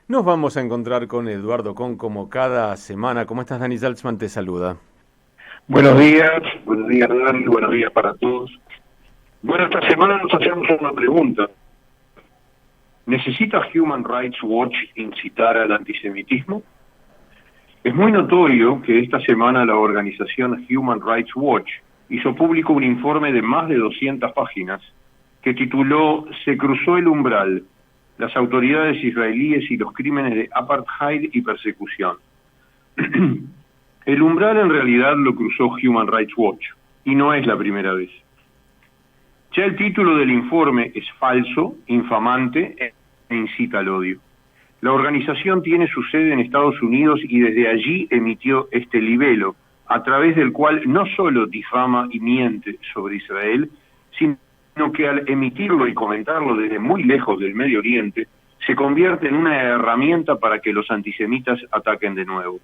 Nos vamos a encontrar con Eduardo Con como cada semana. ¿Cómo estás, Dani Salzman? Te saluda. Buenos días Dani, buenos días para todos. Bueno, esta semana nos hacemos una pregunta. ¿Necesita Human Rights Watch incitar al antisemitismo? Es muy notorio que esta semana la organización Human Rights Watch hizo público un informe de más de 200 páginas que tituló "Se cruzó el umbral, las autoridades israelíes y los crímenes de apartheid y persecución". El umbral en realidad lo cruzó Human Rights Watch, y no es la primera vez. Ya el título del informe es falso, infamante e incita al odio. La organización tiene su sede en Estados Unidos y desde allí emitió este libelo, a través del cual no solo difama y miente sobre Israel, sino que al emitirlo y comentarlo desde muy lejos del Medio Oriente, se convierte en una herramienta para que los antisemitas ataquen de nuevo.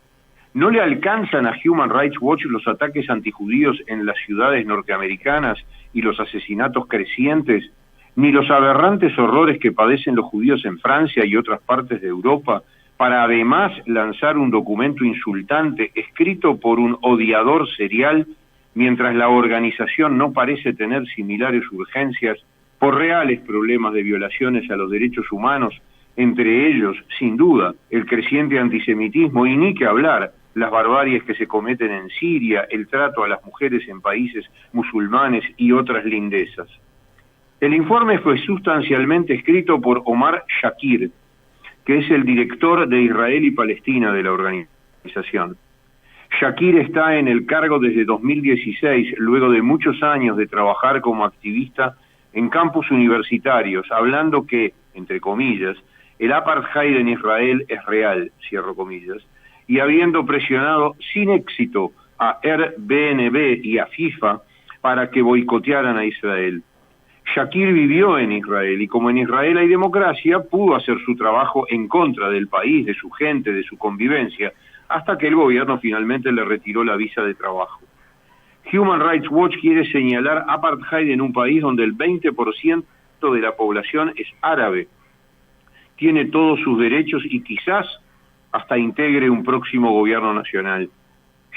¿No le alcanzan a Human Rights Watch los ataques antijudíos en las ciudades norteamericanas y los asesinatos crecientes, ni los aberrantes horrores que padecen los judíos en Francia y otras partes de Europa, para además lanzar un documento insultante escrito por un odiador serial, mientras la organización no parece tener similares urgencias por reales problemas de violaciones a los derechos humanos, entre ellos, sin duda, el creciente antisemitismo y ni que hablar, las barbaries que se cometen en Siria, el trato a las mujeres en países musulmanes y otras lindezas? El informe fue sustancialmente escrito por Omar Shakir, que es el director de Israel y Palestina de la organización. Shakir está en el cargo desde 2016, luego de muchos años de trabajar como activista en campus universitarios, hablando que, entre comillas, el apartheid en Israel es real, cierro comillas, y habiendo presionado sin éxito a Airbnb y a FIFA para que boicotearan a Israel. Shakir vivió en Israel y como en Israel hay democracia, pudo hacer su trabajo en contra del país, de su gente, de su convivencia, hasta que el gobierno finalmente le retiró la visa de trabajo. Human Rights Watch quiere señalar apartheid en un país donde el 20% de la población es árabe, tiene todos sus derechos y quizás hasta integre un próximo gobierno nacional.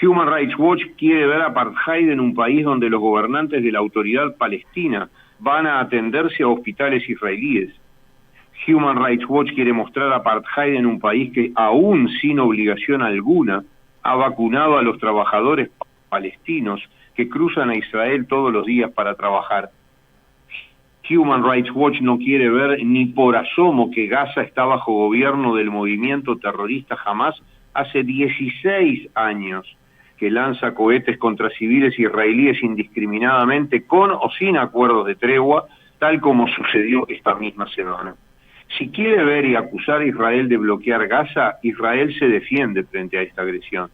Human Rights Watch quiere ver apartheid en un país donde los gobernantes de la autoridad palestina van a atenderse a hospitales israelíes. Human Rights Watch quiere mostrar apartheid en un país que, aún sin obligación alguna, ha vacunado a los trabajadores palestinos que cruzan a Israel todos los días para trabajar. Human Rights Watch no quiere ver ni por asomo que Gaza está bajo gobierno del movimiento terrorista Hamas hace 16 años, que lanza cohetes contra civiles israelíes indiscriminadamente con o sin acuerdos de tregua, tal como sucedió esta misma semana. Si quiere ver y acusar a Israel de bloquear Gaza, Israel se defiende frente a esta agresión.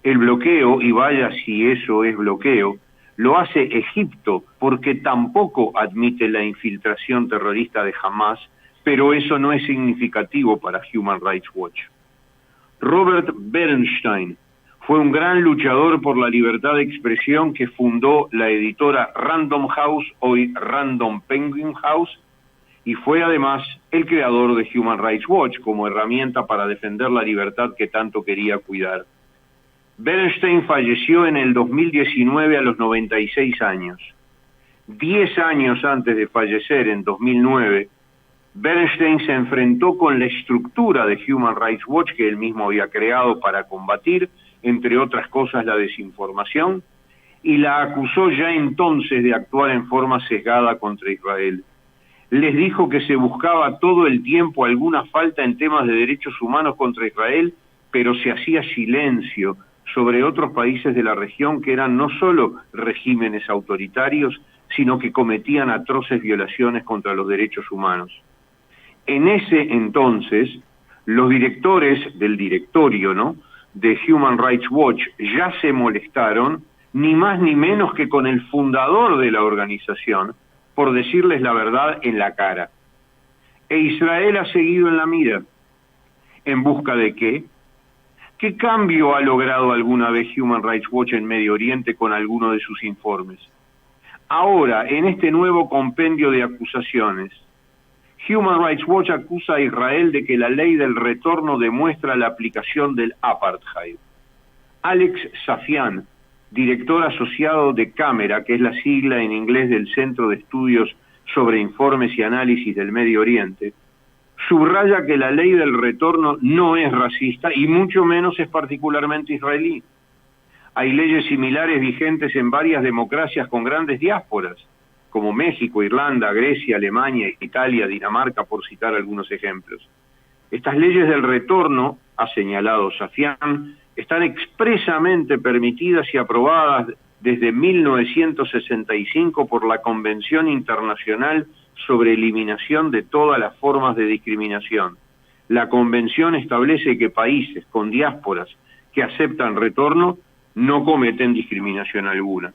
El bloqueo, y vaya si eso es bloqueo, lo hace Egipto porque tampoco admite la infiltración terrorista de Hamas, pero eso no es significativo para Human Rights Watch. Robert Bernstein fue un gran luchador por la libertad de expresión que fundó la editora Random House, hoy Random Penguin House, y fue además el creador de Human Rights Watch como herramienta para defender la libertad que tanto quería cuidar. Bernstein falleció en el 2019 a los 96 años. 10 años antes de fallecer, en 2009, Bernstein se enfrentó con la estructura de Human Rights Watch que él mismo había creado para combatir, entre otras cosas, la desinformación, y la acusó ya entonces de actuar en forma sesgada contra Israel. Les dijo que se buscaba todo el tiempo alguna falta en temas de derechos humanos contra Israel, pero se hacía silencio sobre otros países de la región que eran no solo regímenes autoritarios, sino que cometían atroces violaciones contra los derechos humanos. En ese entonces, los directores del directorio, de Human Rights Watch ya se molestaron, ni más ni menos que con el fundador de la organización, por decirles la verdad en la cara. E Israel ha seguido en la mira. ¿En busca de qué? ¿Qué cambio ha logrado alguna vez Human Rights Watch en Medio Oriente con alguno de sus informes? Ahora, en este nuevo compendio de acusaciones, Human Rights Watch acusa a Israel de que la ley del retorno demuestra la aplicación del apartheid. Alex Safian, director asociado de Cámara, que es la sigla en inglés del Centro de Estudios sobre Informes y Análisis del Medio Oriente, subraya que la ley del retorno no es racista y mucho menos es particularmente israelí. Hay leyes similares vigentes en varias democracias con grandes diásporas, como México, Irlanda, Grecia, Alemania, Italia, Dinamarca, por citar algunos ejemplos. Estas leyes del retorno, ha señalado Safian, están expresamente permitidas y aprobadas desde 1965 por la Convención Internacional sobre Eliminación de todas las formas de discriminación. La Convención establece que países con diásporas que aceptan retorno no cometen discriminación alguna.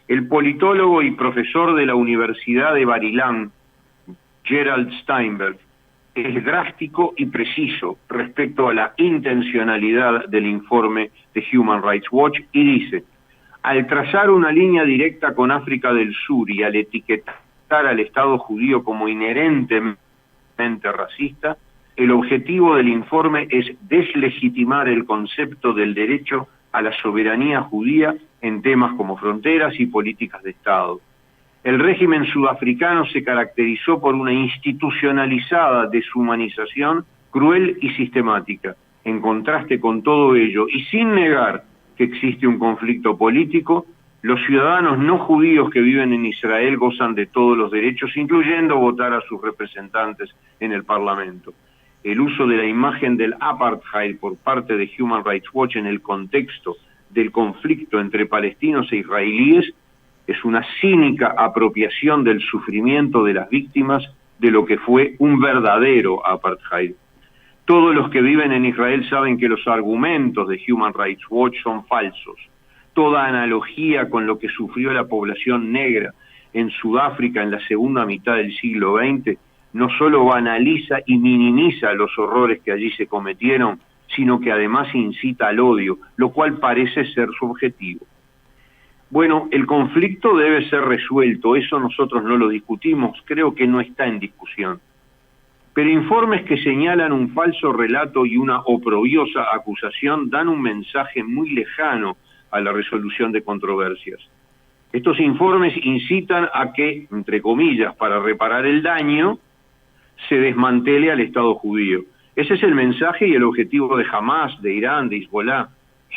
El politólogo y profesor de la Universidad de Bar-Ilan, Gerald Steinberg, es drástico y preciso respecto a la intencionalidad del informe de Human Rights Watch y dice: al trazar una línea directa con África del Sur y al etiquetar al Estado judío como inherentemente racista, el objetivo del informe es deslegitimar el concepto del derecho a la soberanía judía en temas como fronteras y políticas de Estado. El régimen sudafricano se caracterizó por una institucionalizada deshumanización cruel y sistemática. En contraste con todo ello, y sin negar que existe un conflicto político, los ciudadanos no judíos que viven en Israel gozan de todos los derechos, incluyendo votar a sus representantes en el Parlamento. El uso de la imagen del apartheid por parte de Human Rights Watch en el contexto del conflicto entre palestinos e israelíes es una cínica apropiación del sufrimiento de las víctimas de lo que fue un verdadero apartheid. Todos los que viven en Israel saben que los argumentos de Human Rights Watch son falsos. Toda analogía con lo que sufrió la población negra en Sudáfrica en la segunda mitad del siglo XX no solo banaliza y minimiza los horrores que allí se cometieron, sino que además incita al odio, lo cual parece ser su objetivo. Bueno, el conflicto debe ser resuelto, eso nosotros no lo discutimos, creo que no está en discusión. Pero informes que señalan un falso relato y una oprobiosa acusación dan un mensaje muy lejano a la resolución de controversias. Estos informes incitan a que, entre comillas, para reparar el daño, se desmantele al Estado judío. Ese es el mensaje y el objetivo de Hamas, de Irán, de Hezbollah.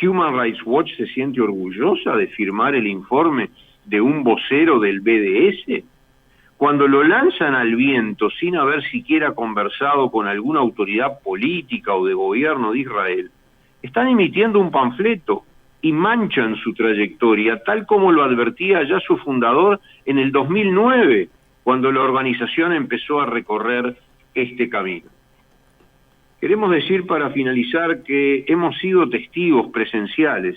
Human Rights Watch se siente orgullosa de firmar el informe de un vocero del BDS. Cuando lo lanzan al viento sin haber siquiera conversado con alguna autoridad política o de gobierno de Israel, están emitiendo un panfleto y manchan su trayectoria, tal como lo advertía ya su fundador en el 2009, cuando la organización empezó a recorrer este camino. Queremos decir para finalizar que hemos sido testigos presenciales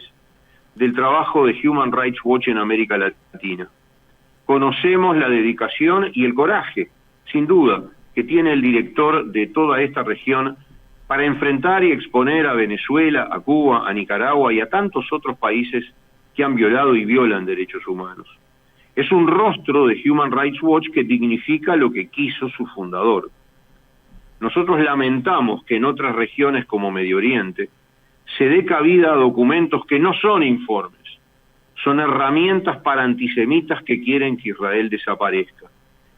del trabajo de Human Rights Watch en América Latina. Conocemos la dedicación y el coraje, sin duda, que tiene el director de toda esta región para enfrentar y exponer a Venezuela, a Cuba, a Nicaragua y a tantos otros países que han violado y violan derechos humanos. Es un rostro de Human Rights Watch que dignifica lo que quiso su fundador. Nosotros lamentamos que en otras regiones como Medio Oriente se dé cabida a documentos que no son informes, son herramientas para antisemitas que quieren que Israel desaparezca.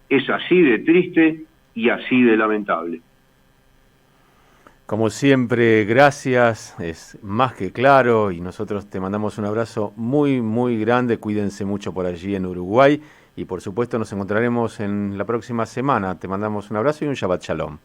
Es así de triste y así de lamentable. Como siempre, gracias, es más que claro y nosotros te mandamos un abrazo muy, muy grande, cuídense mucho por allí en Uruguay y por supuesto nos encontraremos en la próxima semana. Te mandamos un abrazo y un Shabbat Shalom.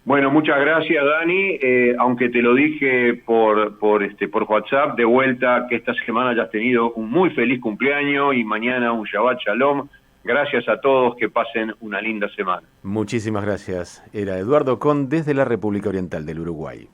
Bueno, muchas gracias, Dani, aunque te lo dije por WhatsApp, de vuelta, que esta semana hayas tenido un muy feliz cumpleaños y mañana un Shabbat Shalom. Gracias a todos, que pasen una linda semana. Muchísimas gracias. Era Eduardo Con desde la República Oriental del Uruguay.